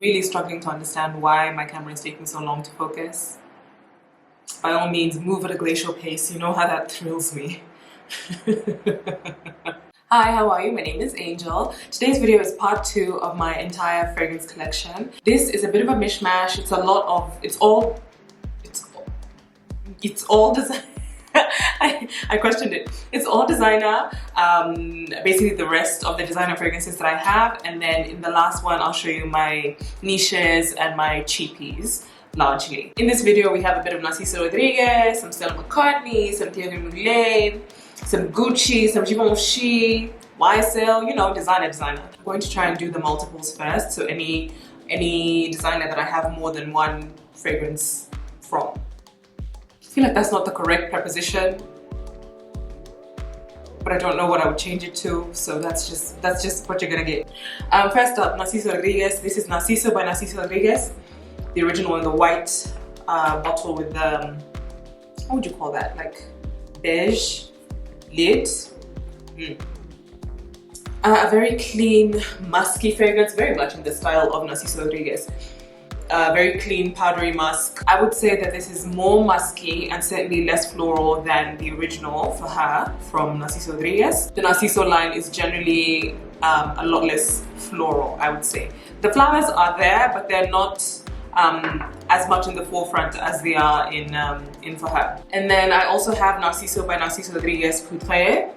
Really struggling to understand why my camera is taking so long to focus. By all means, move at a glacial pace. You know how that thrills me. Hi, how are you? My name is Angel. Today's video is part 2 of my entire fragrance collection. This is a bit of a mishmash. It's a lot of, it's all design. I questioned it. It's all designer, basically the rest of the designer fragrances that I have, and then in the last one I'll show you my niches and my cheapies largely. In this video we have a bit of Narciso Rodriguez, some Stella McCartney, some MUGLER, some Gucci, some Givenchy, YSL, you know, designer. I'm going to try and do the multiples first, so any designer that I have more than one fragrance from. I feel like that's not the correct preposition, but I don't know what I would change it to, so that's just what you're gonna get. First up, Narciso Rodriguez. This is Narciso by Narciso Rodriguez, the original in the white bottle with the, what would you call that, like beige lid. A very clean, musky fragrance, very much in the style of Narciso Rodriguez. Very clean, powdery musk. I would say that this is more musky and certainly less floral than the original for her from Narciso Rodriguez. The Narciso line is generally a lot less floral, I would say. The flowers are there, but they're not as much in the forefront as they are in for her. And then I also have Narciso by Narciso Rodriguez Poudre.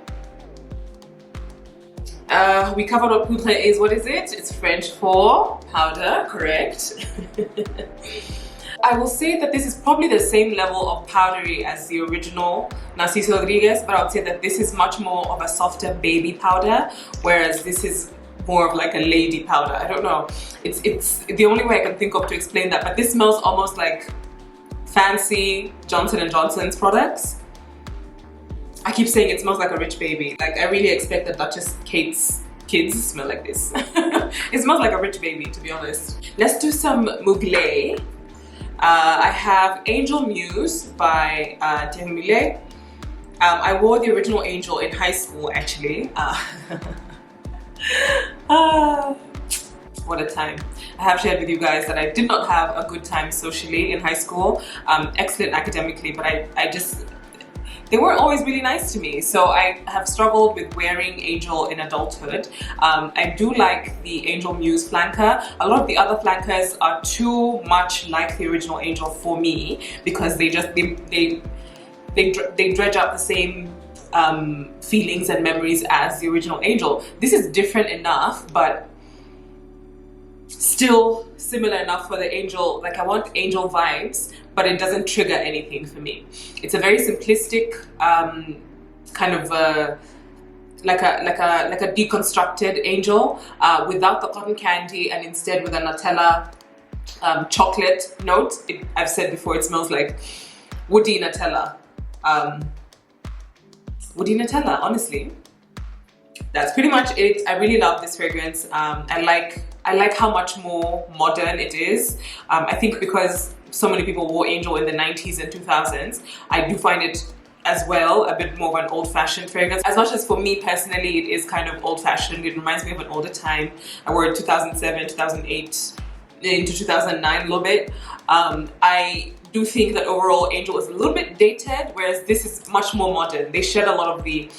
We covered what poudre is. What is it? It's French for powder, correct? I will say that this is probably the same level of powdery as the original Narciso Rodriguez, but I would say that this is much more of a softer baby powder, whereas this is more of like a lady powder. I don't know. It's the only way I can think of to explain that, but this smells almost like fancy Johnson & Johnson's products. I keep saying it smells like a rich baby. Like, I really expect that Duchess Kate's kids smell like this. It smells like a rich baby, to be honest. Let's do some Mugler. I have Angel Muse by Mugler. I wore the original Angel in high school, actually. What a time. I have shared with you guys that I did not have a good time socially in high school. Excellent academically, but they weren't always really nice to me, so I have struggled with wearing Angel in adulthood. I do like the Angel Muse flanker. A lot of the other flankers are too much like the original Angel for me, because they dredge up the same feelings and memories as the original Angel. This is different enough, but still similar enough for the Angel. Like, I want Angel vibes, but it doesn't trigger anything for me. It's a very simplistic kind of like a deconstructed Angel without the cotton candy, and instead with a Nutella chocolate note. I've said before, it smells like woody Nutella. Woody Nutella, honestly. That's pretty much it. I really love this fragrance. I like how much more modern it is. I think because so many people wore Angel in the 90s and 2000s, I do find it as well a bit more of an old-fashioned fragrance. As much as for me personally it is kind of old-fashioned, it reminds me of an older time. I wore it 2007, 2008, into 2009 a little bit. I do think that overall Angel is a little bit dated, whereas this is much more modern. They shed a lot of the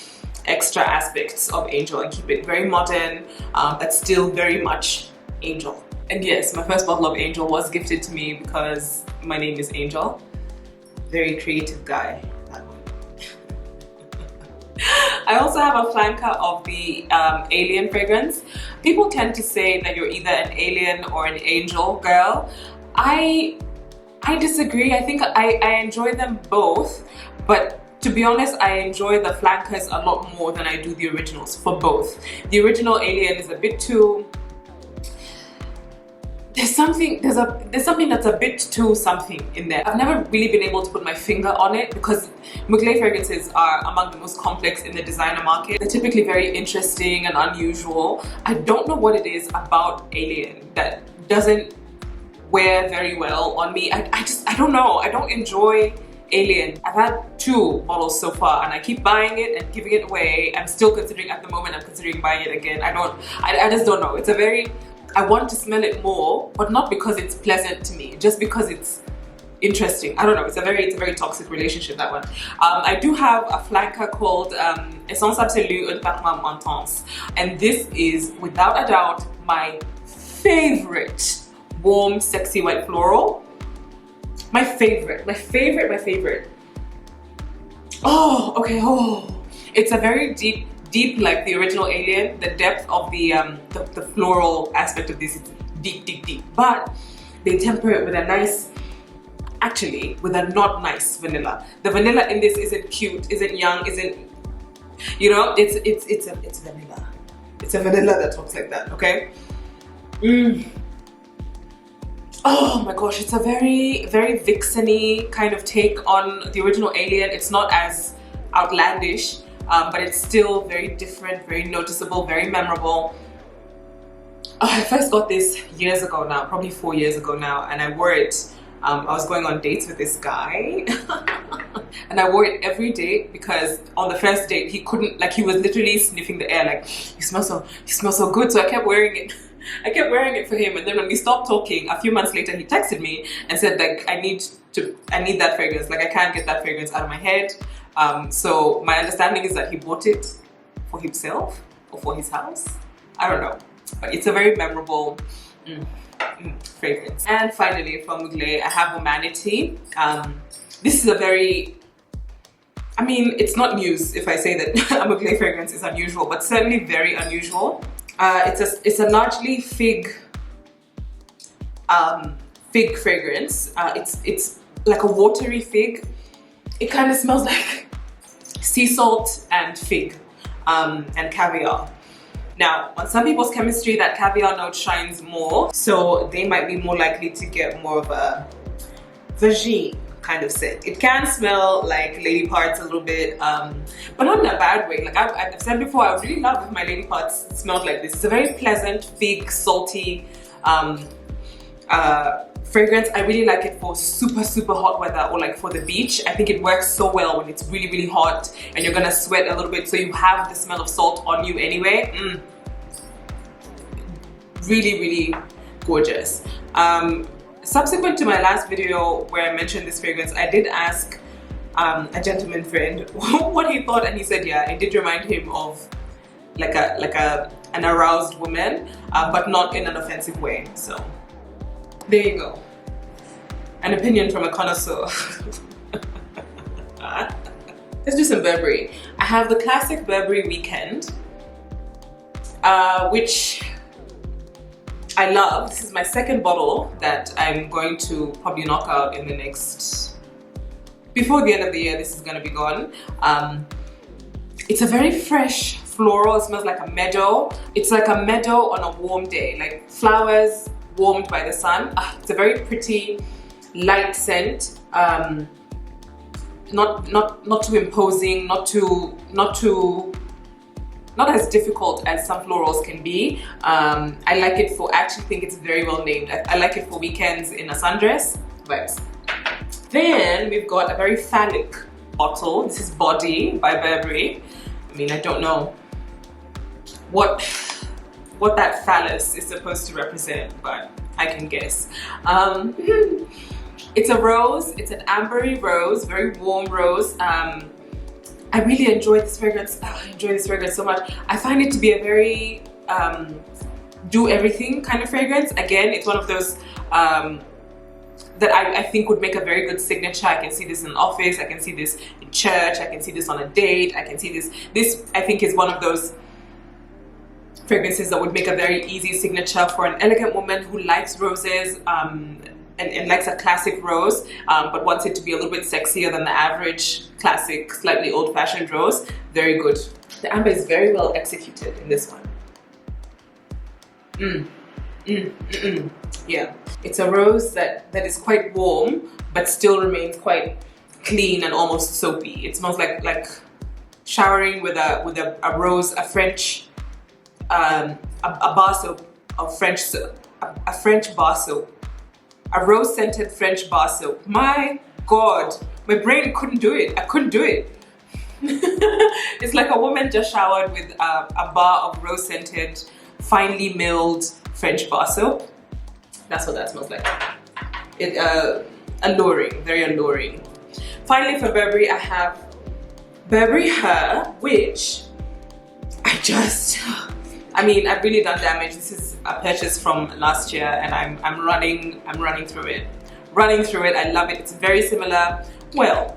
extra aspects of Angel and keep it very modern, but still very much Angel. And yes, my first bottle of Angel was gifted to me because my name is Angel. Very creative guy, that one. I also have a flanker of the Alien fragrance. People tend to say that you're either an alien or an angel girl. I disagree. I think I enjoy them both, but to be honest, I enjoy the flankers a lot more than I do the originals for both. The original Alien is a bit too... There's something that's a bit too something in there. I've never really been able to put my finger on it, because Mugler fragrances are among the most complex in the designer market. They're typically very interesting and unusual. I don't know what it is about Alien that doesn't wear very well on me. I don't know. I don't enjoy Alien. I've had 2 bottles so far and I keep buying it and giving it away. I'm still considering, at the moment I'm considering buying it again. I just don't know. It's a very I want to smell it more, but not because it's pleasant to me, just because it's interesting. I don't know, it's a very toxic relationship, that one. I do have a flanker called Essence Absolue Un Parfum Intense, and this is without a doubt my favorite warm sexy white floral. My favorite. Oh, okay. Oh, it's a very deep like the original Alien. The depth of the floral aspect of this is deep, but they temper it with a nice, actually with a not nice vanilla. The vanilla in this isn't cute, isn't young, isn't, you know, it's vanilla. It's a vanilla that talks like that, okay? Oh my gosh, it's a very vixen-y kind of take on the original Alien. It's not as outlandish, but it's still very different, very noticeable, very memorable. I first got this years ago now, probably 4 years ago now, and I wore it. I was going on dates with this guy and I wore it every day because on the first date he couldn't, like, he was literally sniffing the air like, you smell so good, so I kept wearing it. I kept wearing it for him, and then when we stopped talking, a few months later he texted me and said, like, I need that fragrance, like I can't get that fragrance out of my head. So my understanding is that he bought it for himself or for his house. I don't know, but it's a very memorable fragrance. And finally from Mugler, I have Humanity. This is a very, I mean, it's not news if I say that a Mugler fragrance is unusual, but certainly very unusual. It's a largely fig fragrance. It's like a watery fig. It kind of smells like sea salt and fig and caviar. Now, on some people's chemistry, that caviar note shines more, so they might be more likely to get more of a vagine kind of scent. It can smell like lady parts a little bit, but not in a bad way. Like I've said before, I would really love if my lady parts smelled like this. It's a very pleasant, fig, salty fragrance. I really like it for super hot weather or like for the beach. I think it works so well when it's really hot and you're gonna sweat a little bit, so you have the smell of salt on you anyway. Really gorgeous. Subsequent to my last video where I mentioned this fragrance, I did ask a gentleman friend what he thought, and he said, yeah, it did remind him of like an aroused woman, but not in an offensive way. So there you go, an opinion from a connoisseur. Let's do some Burberry. I have the classic Burberry Weekend, which I love. This is my second bottle that I'm going to probably knock out in the next, before the end of the year. This is going to be gone. It's a very fresh floral. It smells like a meadow. It's like a meadow on a warm day, like flowers warmed by the sun. It's a very pretty light scent. Not too imposing, not as difficult as some florals can be. I like it for, I actually think it's very well named. I like it for weekends in a sundress vibes. Then we've got a very phallic bottle. This is Body by Burberry. I mean, I don't know what that phallus is supposed to represent, but I can guess. It's a rose. It's an ambery rose, very warm rose. I really enjoy this fragrance. I enjoy this fragrance so much. I find it to be a very do everything kind of fragrance. Again, it's one of those that I think would make a very good signature. I can see this in an office, I can see this in church, I can see this on a date, I can see this. This, I think, is one of those fragrances that would make a very easy signature for an elegant woman who likes roses and likes a classic rose, but wants it to be a little bit sexier than the average classic, slightly old-fashioned rose. Very good. The amber is very well executed in this one. Yeah, it's a rose that is quite warm, but still remains quite clean and almost soapy. It smells like showering with a rose, a French, a bar soap, a French bar soap. A rose-scented French bar soap. My God, my brain couldn't do it. I couldn't do it. It's like a woman just showered with a bar of rose-scented finely milled French bar soap. That's what that smells like. It alluring, very alluring. Finally, for Burberry, I have Burberry Her, which I mean, I've really done damage. This is a purchase from last year, and I'm running through it. I love it. It's very similar. Well,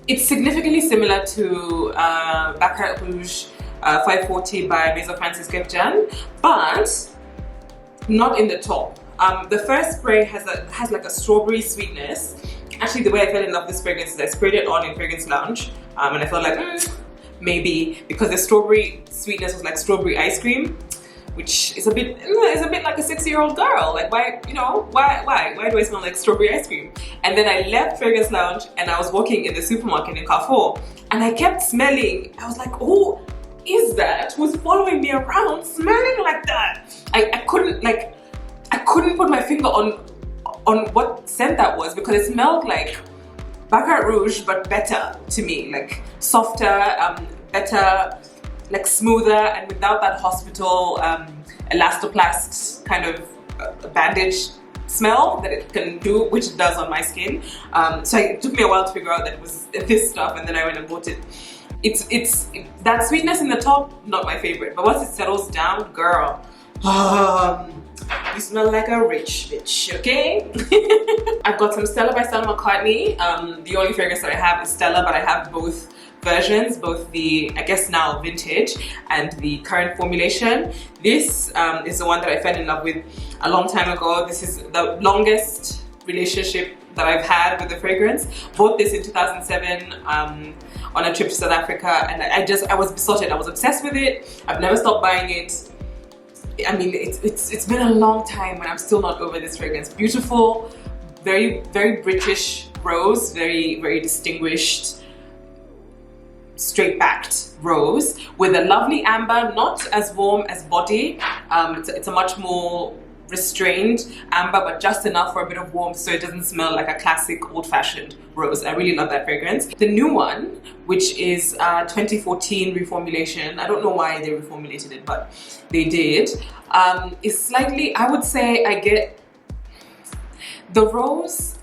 it's significantly similar to Baccarat Rouge 540 by Maison Francis Kefjan, but not in the top. The first spray has like a strawberry sweetness. Actually, the way I fell in love with this fragrance is I sprayed it on in Fragrance Lounge, and I felt like maybe because the strawberry sweetness was like strawberry ice cream, which is a bit like a 6-year-old girl. Like, why do I smell like strawberry ice cream? And then I left Fragrance Lounge and I was walking in the supermarket in Carrefour, and I kept smelling. I was like, who is that? Who's following me around smelling like that? I couldn't put my finger on what scent that was, because it smelled like Baccarat Rouge, but better to me, like softer, better, like smoother, and without that hospital elastoplast kind of bandage smell that it can do, which it does on my skin. So it took me a while to figure out that it was this stuff, and then I went and bought it. It's that sweetness in the top, not my favorite, but once it settles down, girl, you smell like a rich bitch, okay? I've got some Stella by Stella McCartney. The only fragrance that I have is Stella, but I have both versions, both the, I guess now, vintage and the current formulation. This is the one that I fell in love with a long time ago. This is the longest relationship that I've had with the fragrance. Bought this in 2007 on a trip to South Africa, and I was besotted. I was obsessed with it. I've never stopped buying it. I mean, it's been a long time, and I'm still not over this fragrance. Beautiful, very, very British rose, very, very distinguished, straight-backed rose with a lovely amber, not as warm as body. It's a much more restrained amber, but just enough for a bit of warmth so it doesn't smell like a classic old-fashioned rose. I really love that fragrance. The new one, which is 2014 reformulation, I don't know why they reformulated it, but they did, is slightly, I would say I get the rose,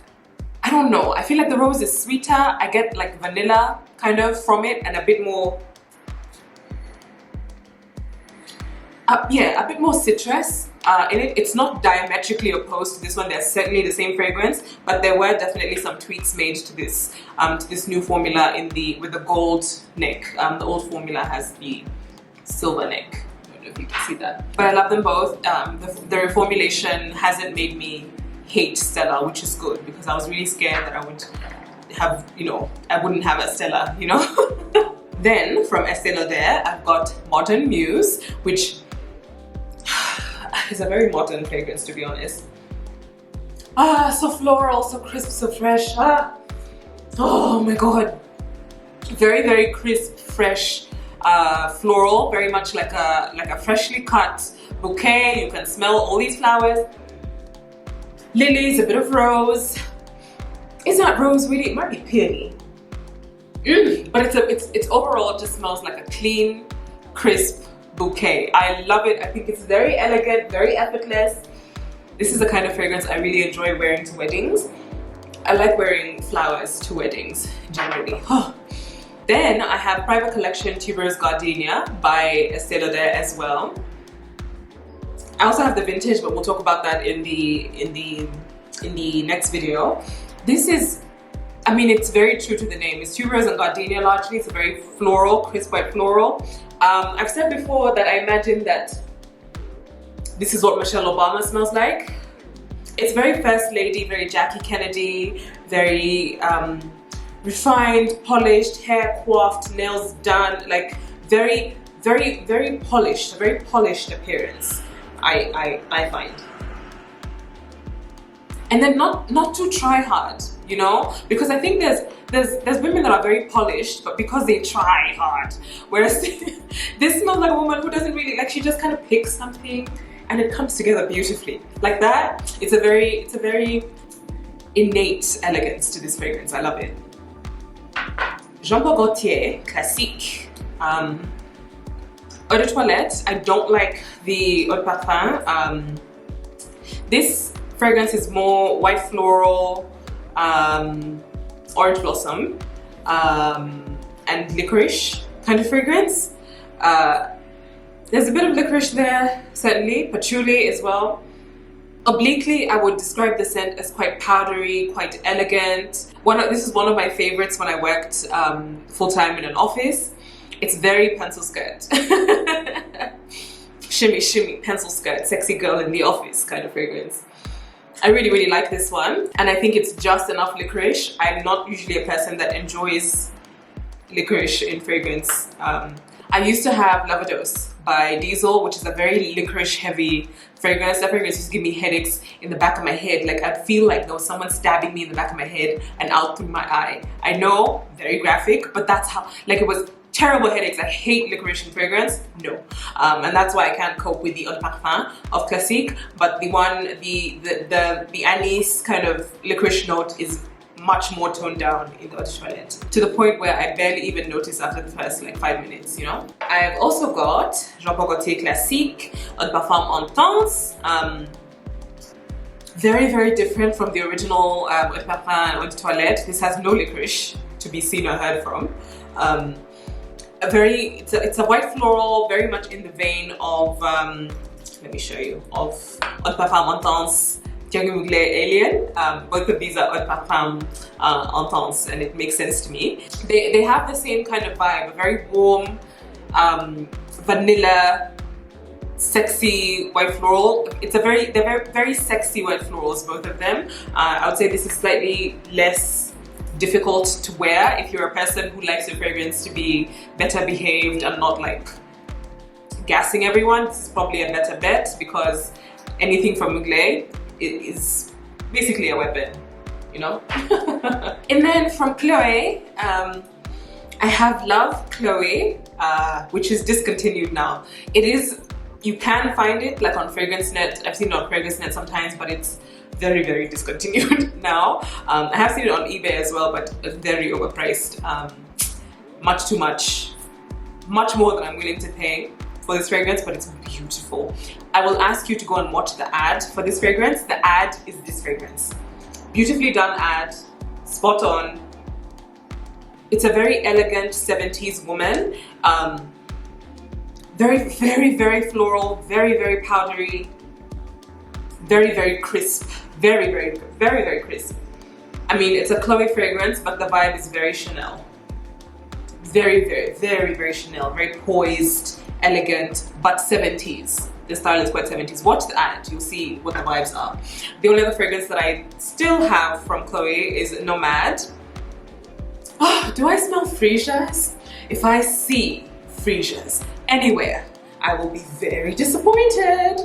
I don't know, I feel like the rose is sweeter. I get like vanilla kind of from it, and a bit more, yeah, a bit more citrus in it. It's not diametrically opposed to this one. They're certainly the same fragrance, but there were definitely some tweaks made to this new formula with the gold neck. The old formula has the silver neck. I don't know if you can see that, but I love them both. The reformulation hasn't made me hate Stella, which is good, because I was really scared that I would have, I wouldn't have a Stella, Then from Estée Lauder, I've got Modern Muse, which is a very modern fragrance, to be honest. So floral, so crisp, so fresh. Oh my god. Very, very crisp, fresh, floral, very much like a freshly cut bouquet. You can smell all these flowers. Lilies, a bit of rose. It's not rose really, it might be peony. But it's overall, it just smells like a clean, crisp bouquet. I love it. I think it's very elegant, very effortless. This is the kind of fragrance I really enjoy wearing to weddings. I like wearing flowers to weddings generally. Then I have Private Collection Tuberose Gardenia by Estée Lauder as well. I also have the vintage, but we'll talk about that in the next video. This is, I mean, it's very true to the name. It's tuberose and gardenia largely. It's a very floral, crisp white floral. I've said before that I imagine that this is what Michelle Obama smells like. It's very First Lady, very Jackie Kennedy, very refined, polished, hair coiffed, nails done, like very, very, very polished, a very polished appearance. I find, and then not too try hard, because I think there's women that are very polished, but because they try hard, whereas this smells like a woman who doesn't really, like, she just kind of picks something and it comes together beautifully like that. It's a very innate elegance to this fragrance. I love it. Jean Paul Gaultier Classique. Eau de Toilette, I don't like the Eau de Parfum. This fragrance is more white floral, orange blossom, and licorice kind of fragrance. There's a bit of licorice there, certainly, patchouli as well. Obliquely, I would describe the scent as quite powdery, quite elegant. This is one of my favorites when I worked full-time in an office. It's very pencil skirt. Shimmy, shimmy, pencil skirt, sexy girl in the office kind of fragrance. I really, really like this one. And I think it's just enough licorice. I'm not usually a person that enjoys licorice in fragrance. I used to have Lavados by Diesel, which is a very licorice heavy fragrance. That fragrance used to give me headaches in the back of my head. Like I'd feel like there was someone stabbing me in the back of my head and out through my eye. I know, very graphic, but that's how, like it was terrible headaches. I hate licorice in fragrance, no. And that's why I can't cope with the Eau de Parfum of Classique, but the anise kind of licorice note is much more toned down in the Eau de Toilette, to the point where I barely even notice after the first like 5 minutes, you know. I've also got Jean Paul Gaultier Classique Eau de Parfum Intense. Very, very different from the original Eau de Parfum Eau de Toilette. This has no licorice to be seen or heard from. It's a white floral, very much in the vein of let me show you, of Eau de Parfum Intense, MUGLER Alien. Both of these are Eau de Parfum Intense, and it makes sense to me. They have the same kind of vibe, a very warm, vanilla, sexy white floral. They're very sexy white florals, both of them. I would say this is slightly less difficult to wear if you're a person who likes your fragrance to be better behaved and not like gassing everyone. This is probably a better bet because anything from Mugler is basically a weapon, you know. And then from Chloe, I have Love Chloe, which is discontinued now. It is, you can find it like on FragranceNet. I've seen it on FragranceNet sometimes, but it's very, very discontinued now. I have seen it on eBay as well, but very overpriced. Much too much more than I'm willing to pay for this fragrance, but it's beautiful. I will ask you to go and watch the ad for this fragrance. The ad is this fragrance. Beautifully done ad, spot on. It's a very elegant 70s woman. Very, very, very floral, very, very powdery, very, very crisp. Very, very, very, very crisp. I mean, it's a Chloe fragrance, but the vibe is very Chanel. Very, very, very, very Chanel. Very poised, elegant, but 70s. The style is quite 70s. Watch the ad, you'll see what the vibes are. The only other fragrance that I still have from Chloe is Nomad. Oh, do I smell freesias? If I see freesias anywhere, I will be very disappointed.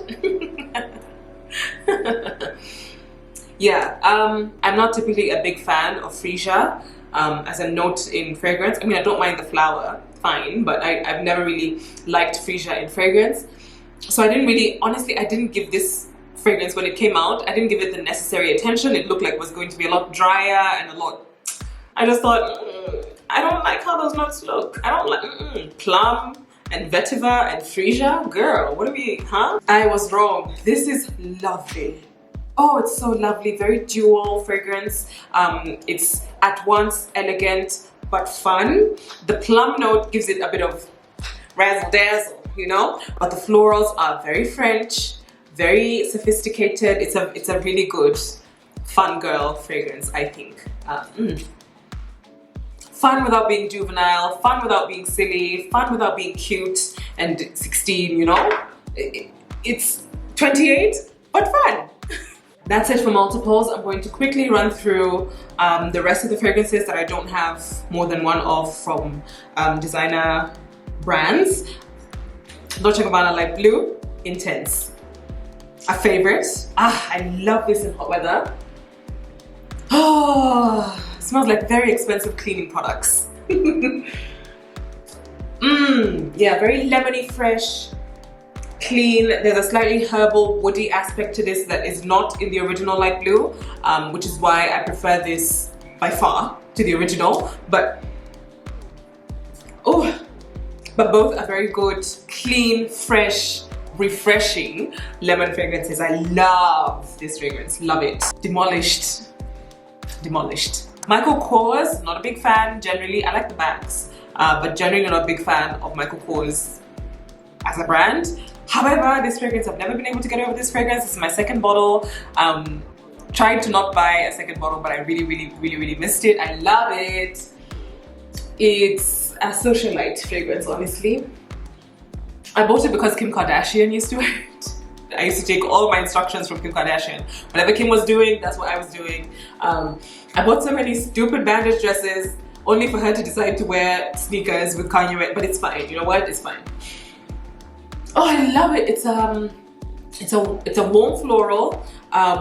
Yeah, I'm not typically a big fan of freesia as a note in fragrance. I mean, I don't mind the flower, fine, but I've never really liked freesia in fragrance. So I didn't really, honestly, I didn't give this fragrance when it came out. I didn't give it the necessary attention. It looked like it was going to be a lot drier and a lot, I just thought, I don't like how those notes look. I don't like plum and vetiver and freesia. Girl, what are we, huh? I was wrong. This is lovely. Oh, it's so lovely. Very dual fragrance. It's at once elegant but fun. The plum note gives it a bit of razzle dazzle, you know, but the florals are very French, very sophisticated. It's a really good fun girl fragrance, I think. Fun without being juvenile, fun without being silly, fun without being cute and 16, you know. It's 28 but fun. That's it for multiples. I'm going to quickly run through the rest of the fragrances that I don't have more than one of from designer brands. Dolce & Gabbana Light Blue, Intense. A favorite. I love this in hot weather. Oh, it smells like very expensive cleaning products. Yeah, very lemony fresh, clean. There's a slightly herbal, woody aspect to this that is not in the original Light Blue, which is why I prefer this by far to the original. But oh, but both are very good, clean, fresh, refreshing lemon fragrances. I love this fragrance, love it. Demolished. Michael Kors, not a big fan generally. I like the bags, but generally not a big fan of Michael Kors as a brand. However, this fragrance, I've never been able to get over this fragrance. This is my second bottle. Tried to not buy a second bottle, but I really missed it. I love it. It's a socialite fragrance, honestly. I bought it because Kim Kardashian used to wear it. I used to take all my instructions from Kim Kardashian. Whatever Kim was doing, that's what I was doing. I bought so many stupid bandage dresses only for her to decide to wear sneakers with Kanye, but it's fine. You know what? It's fine. Oh, I love it. It's a warm floral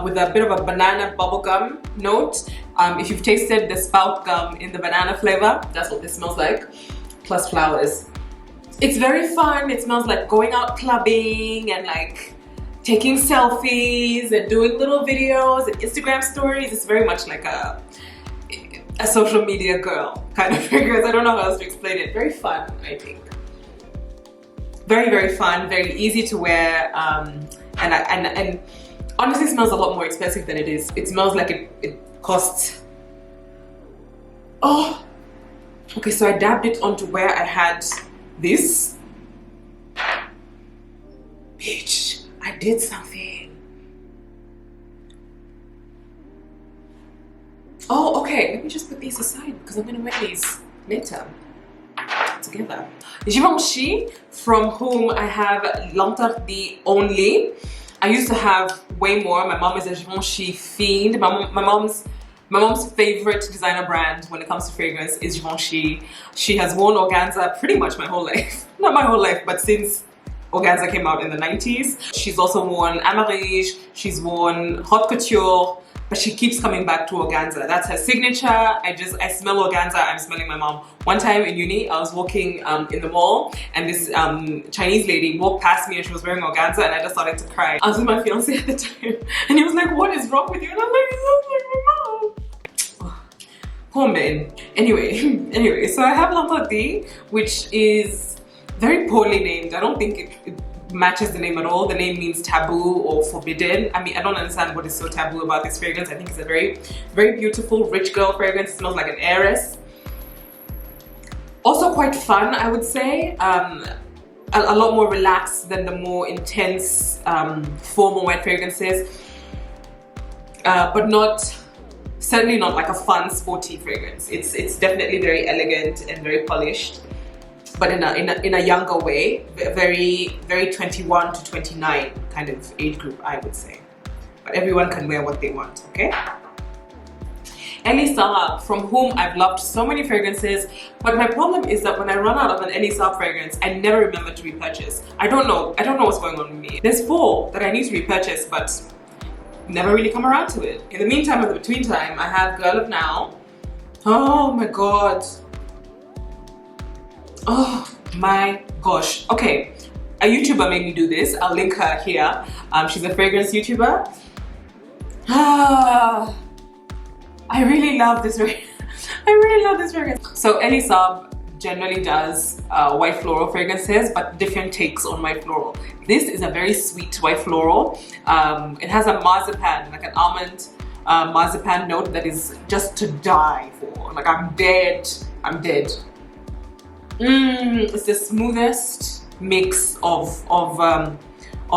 with a bit of a banana bubblegum note. If you've tasted the spout gum in the banana flavor, that's what this smells like, plus flowers. It's very fun. It smells like going out clubbing and like taking selfies and doing little videos and Instagram stories. It's very much like a social media girl kind of fragrance. I don't know how else to explain it. Very fun, I think. Very fun, very easy to wear, and honestly smells a lot more expensive than it is. It smells like it costs. Oh, okay, so I dabbed it onto where I had this. Bitch, I did something. Oh, okay, let me just put these aside because I'm gonna wear these later together. Givenchy, from whom I have L'Interdit only. I used to have way more. My mom is a Givenchy fiend. My mom's favorite designer brand when it comes to fragrance is Givenchy. She has worn organza pretty much my whole life. Not my whole life, but since organza came out in the 90s. She's also worn Amarige, she's worn Haute Couture, but she keeps coming back to organza. That's her signature. I smell organza, I'm smelling my mom. One time in uni, I was walking in the mall and this Chinese lady walked past me and she was wearing organza and I just started to cry. I was with my fiance at the time and he was like, what is wrong with you? And I'm like, oh my mom. Poor man. Anyway, so I have L'Interdit, which is very poorly named. I don't think it matches the name at all. The name means taboo or forbidden. I mean, I don't understand what is so taboo about this fragrance. I think it's a very beautiful, rich girl fragrance. It smells like an heiress. Also quite fun, I would say. A lot more relaxed than the more intense, formal white fragrances. But certainly not like a fun, sporty fragrance. It's definitely very elegant and very polished, but in a younger way, very 21 to 29 kind of age group, I would say. But everyone can wear what they want, okay? Elie Saab, from whom I've loved so many fragrances, but my problem is that when I run out of an Elie Saab fragrance, I never remember to repurchase. I don't know what's going on with me. There's 4 that I need to repurchase, but never really come around to it. In the meantime, in the between time, I have Girl of Now. Oh my god. Oh my gosh. Okay, a YouTuber made me do this. I'll link her here. She's a fragrance YouTuber. I really love this fragrance. So Elie Saab generally does white floral fragrances, but different takes on white floral. This is a very sweet white floral. It has a marzipan, like an almond marzipan note that is just to die for. Like I'm dead. It's the smoothest mix of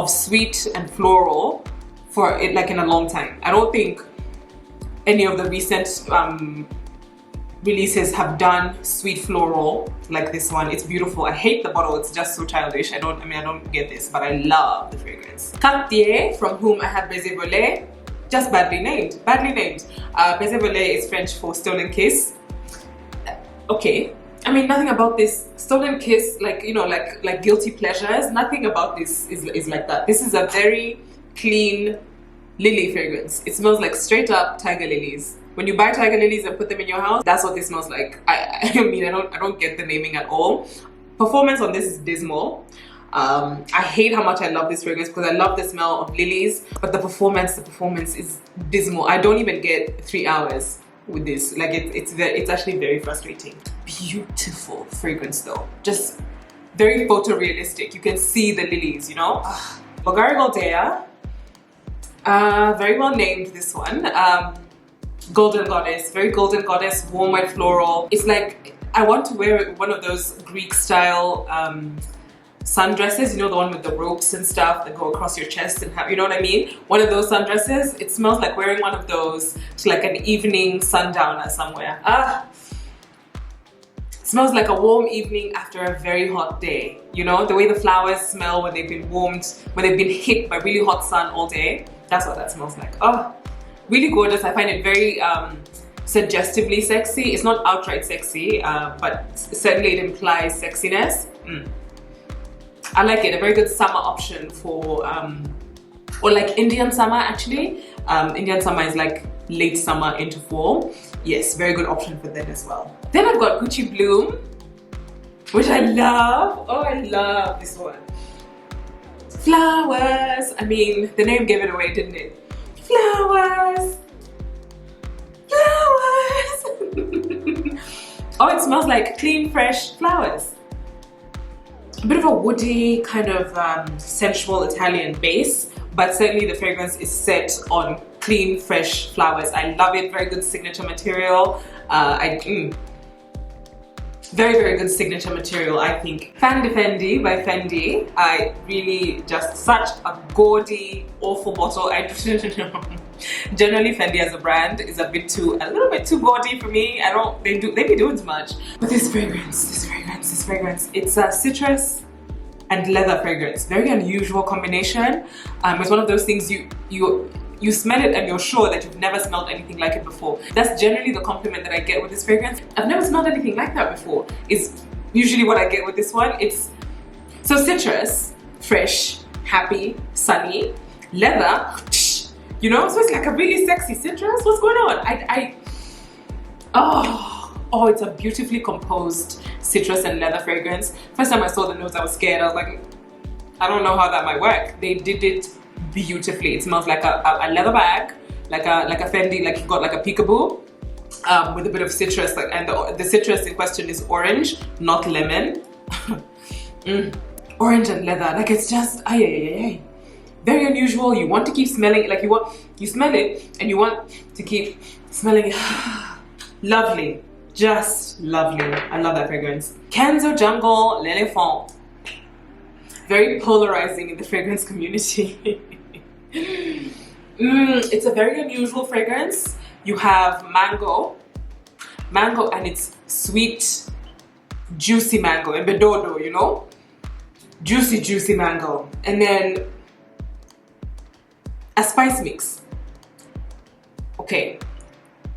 sweet and floral for it, like in a long time. I don't think any of the recent releases have done sweet floral like this one. It's beautiful. I hate the bottle. It's just so childish. I don't get this, but I love the fragrance. Cartier, from whom I have Baiser Volé, just badly named. Baiser Volé is French for stolen kiss. Okay. I mean, nothing about this stolen kiss, like, you know, like guilty pleasures. Nothing about this is like that. This is a very clean lily fragrance. It smells like straight up tiger lilies. When you buy tiger lilies and put them in your house, that's what this smells like. I mean, I don't get the naming at all. Performance on this is dismal. I hate how much I love this fragrance because I love the smell of lilies, but the performance is dismal. I don't even get 3 hours with this. Like it's actually very frustrating. Beautiful fragrance though, just very photorealistic. You can see the lilies, you know. Bulgari Goldea, very well named, this one. Golden Goddess, very Golden Goddess, warm white floral. It's like, I want to wear one of those Greek style sundresses, you know, the one with the ropes and stuff that go across your chest and have, you know what I mean? One of those sundresses. It smells like wearing one of those to like an evening sundowner somewhere. Smells like a warm evening after a very hot day. You know, the way the flowers smell when they've been warmed, when they've been hit by really hot sun all day. That's what that smells like. Oh, really gorgeous. I find it very suggestively sexy. It's not outright sexy, but certainly it implies sexiness. I like it. A very good summer option for, or like Indian summer actually. Indian summer is like late summer into fall. Yes, very good option for that as well. Then I've got Gucci Bloom, which I love. Oh, I love this one. Flowers. I mean, the name gave it away, didn't it? Flowers. Flowers. Oh, it smells like clean, fresh flowers. A bit of a woody, kind of sensual Italian base, but certainly the fragrance is set on clean, fresh flowers. I love it. Very good signature material. Very, very good signature material, I think. Fendi Fendi by Fendi. I really just such a gaudy, awful bottle. I don't know. Generally, Fendi as a brand is a little bit too gaudy for me. They be doing too much. But this fragrance, it's a citrus and leather fragrance. Very unusual combination. It's one of those things you smell it and you're sure that you've never smelled anything like it before. That's generally the compliment that I get with this fragrance. I've never smelled anything like that before, is usually what I get with this one. It's so citrus, fresh, happy, sunny, leather, you know, so it's like a really sexy citrus. What's going on? Oh, it's a beautifully composed citrus and leather fragrance. First time I saw the nose, I was scared. I was like, I don't know how that might work. They did it beautifully. It smells like a leather bag, like a Fendi, like you've got like a peekaboo, with a bit of citrus, like, and the citrus in question is orange, not lemon. Orange and leather, like it's just very unusual. You want to keep smelling it, like you smell it and you want to keep smelling it. Lovely, just lovely. I love that fragrance. Kenzo Jungle L'Elephant. Very polarizing in the fragrance community. It's a very unusual fragrance. You have mango, and it's sweet, juicy mango, and bedodo, you know, juicy mango, and then a spice mix. Okay,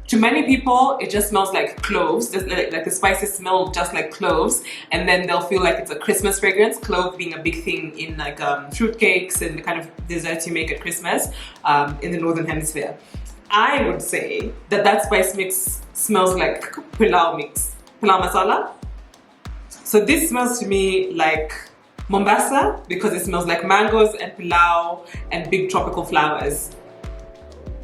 to many people it just smells like cloves, like the spices smell just like cloves, and then they'll feel like it's a Christmas fragrance, clove being a big thing in like fruitcakes and the kind of desserts you make at Christmas in the Northern Hemisphere. I would say that spice mix smells like pilau mix, pilau masala. So this smells to me like Mombasa because it smells like mangoes and pilau and big tropical flowers.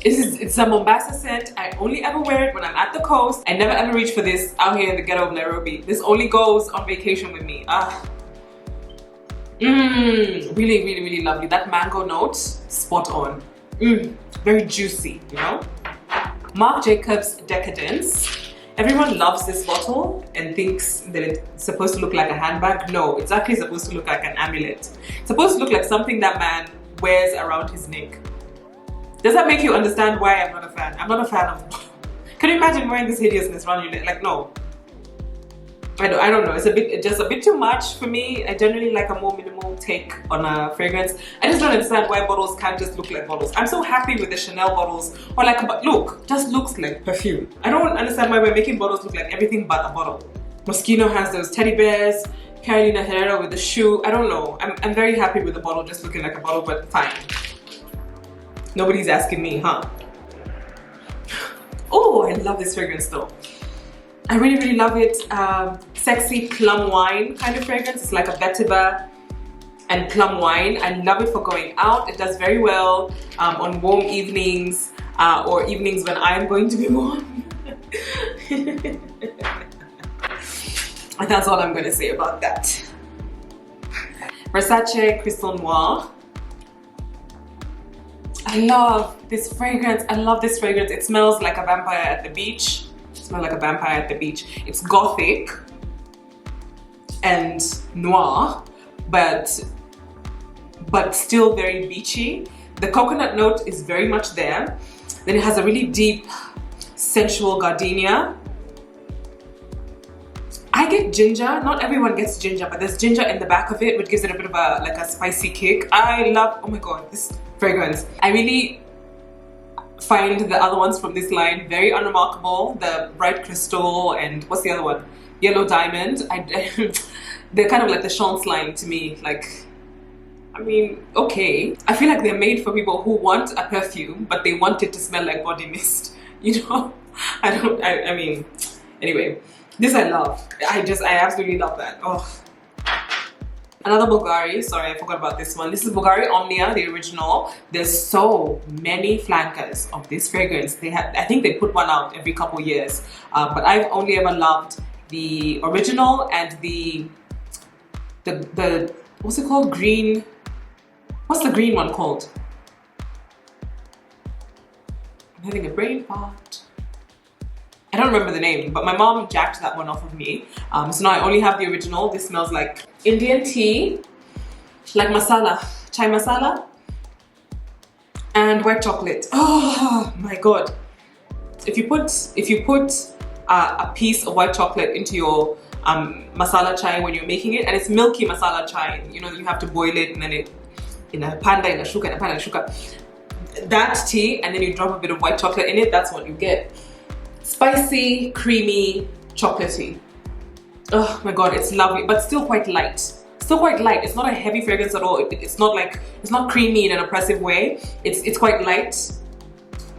It's a Mombasa scent. I only ever wear it when I'm at the coast. I never ever reach for this out here in the ghetto of Nairobi. This only goes on vacation with me. Really lovely. That mango note, spot on. Very juicy, you know. Marc Jacobs Decadence. Everyone loves this bottle and thinks that it's supposed to look like a handbag. No, it's actually supposed to look like an amulet. It's supposed to look like something that man wears around his neck. Does that make you understand why I'm not a fan? I'm not a fan of... Can you imagine wearing this hideousness around your neck? Like, no. I don't know. It's just a bit too much for me. I generally like a more minimal take on a fragrance. I just don't understand why bottles can't just look like bottles. I'm so happy with the Chanel bottles. Or like, look, just looks like perfume. I don't understand why we're making bottles look like everything but a bottle. Moschino has those teddy bears. Carolina Herrera with the shoe. I don't know. I'm very happy with the bottle just looking like a bottle, but fine. Nobody's asking me, huh? Oh, I love this fragrance though. I really love it. Sexy plum wine kind of fragrance. It's like a vetiver and plum wine. I love it for going out. It does very well on warm evenings or evenings when I'm going to be warm. And that's all I'm going to say about that. Versace Crystal Noir. I love this fragrance. I love this fragrance. It smells like a vampire at the beach. It smells like a vampire at the beach. It's gothic and noir, but still very beachy. The coconut note is very much there. Then it has a really deep, sensual gardenia. I get ginger. Not everyone gets ginger, but there's ginger in the back of it, which gives it a bit of a like a spicy kick. I love, oh my god, this fragrance. I really find the other ones from this line very unremarkable. The bright crystal and what's the other one? Yellow diamond. They're kind of like the Chance line to me. Like, I mean, okay. I feel like they're made for people who want a perfume, but they want it to smell like body mist. You know? I mean, anyway. This I love. I absolutely love that. Oh. Another Bulgari. Sorry, I forgot about this one. This is Bulgari Omnia, the original. There's so many flankers of this fragrance. I think they put one out every couple years. But I've only ever loved the original and the what's it called? Green. What's the green one called? I'm having a brain fart. I don't remember the name, but my mom jacked that one off of me. So now I only have the original. This smells like Indian tea, like masala, chai masala, and white chocolate. Oh my god! If you put a piece of white chocolate into your masala chai when you're making it, and it's milky masala chai, you know, you have to boil it and then it in a panda, in a shuka, that tea, and then you drop a bit of white chocolate in it. That's what you get. Spicy, creamy, chocolatey. Oh my god, it's lovely, but still quite light. Still quite light. It's not a heavy fragrance at all. It's not creamy in an oppressive way. It's quite light,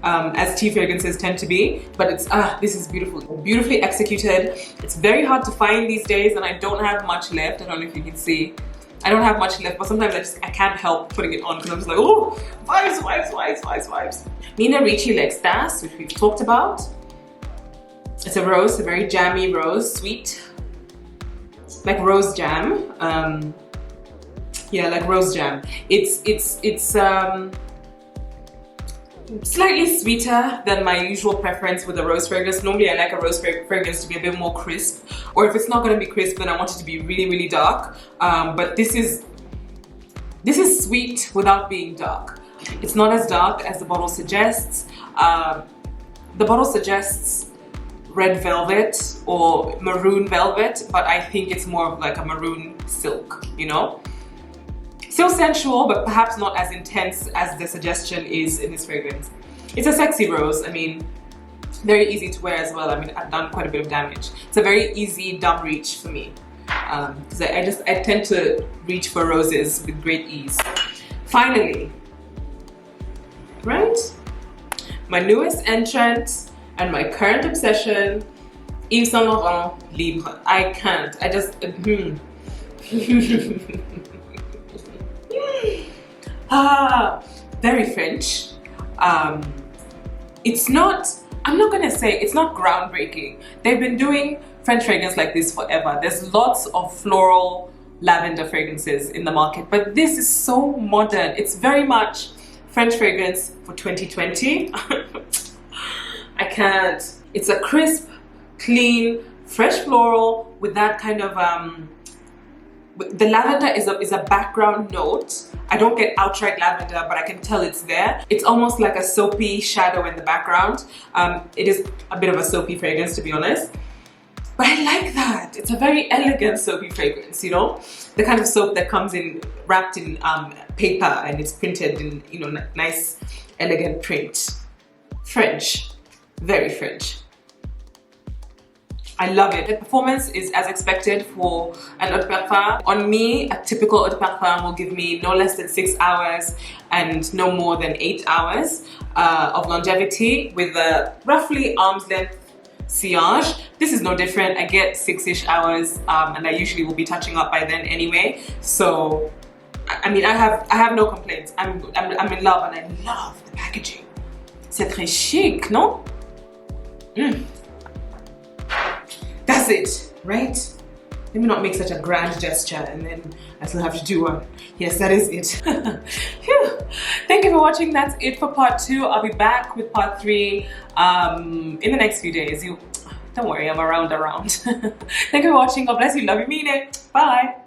as tea fragrances tend to be. But it's this is beautiful, beautifully executed. It's very hard to find these days, and I don't have much left. I don't know if you can see. I don't have much left, but sometimes I can't help putting it on because I'm just like, oh, vibes. Nina Ricci L'Extase, which we've talked about. It's a rose, a very jammy rose, sweet, like rose jam. Yeah, like rose jam. It's slightly sweeter than my usual preference with a rose fragrance. Normally I like a rose fragrance to be a bit more crisp, or if it's not going to be crisp, then I want it to be really, really dark. But this is sweet without being dark. It's not as dark as the bottle suggests. The bottle suggests red velvet or maroon velvet, but I think it's more of like a maroon silk, you know? Still sensual, but perhaps not as intense as the suggestion is in this fragrance. It's a sexy rose. I mean, very easy to wear as well. I mean, I've done quite a bit of damage. It's a very easy dumb reach for me, because I tend to reach for roses with great ease. Finally, right? My newest entrant and my current obsession, Yves Saint Laurent Libre. I can't. I just very French. It's not, I'm not gonna say it's not groundbreaking. They've been doing French fragrance like this forever. There's lots of floral lavender fragrances in the market, but this is so modern. It's very much French fragrance for 2020. I can't. It's a crisp, clean, fresh floral with that kind of the lavender is a background note. I don't get outright lavender, but I can tell it's there. It's almost like a soapy shadow in the background. It is a bit of a soapy fragrance, to be honest. But I like that. It's a very elegant soapy fragrance, you know? The kind of soap that comes in wrapped in paper and it's printed in, you know, nice, elegant print. French. Very French. I love it. The performance is as expected for an eau de parfum. On me, a typical eau de parfum will give me no less than 6 hours and no more than 8 hours of longevity with a roughly arm's length sillage. This is no different. I get 6-ish hours and I usually will be touching up by then anyway. So, I mean, I have no complaints. I'm in love, and I love the packaging. C'est très chic, non? That's it, right? Let me not make such a grand gesture and then I still have to do one. Yes, that is it. Phew. Thank you for watching. That's it for part 2. I'll be back with part 3 in the next few days. Don't worry, I'm around. Thank you for watching. God bless you. Love you, mean it. Bye.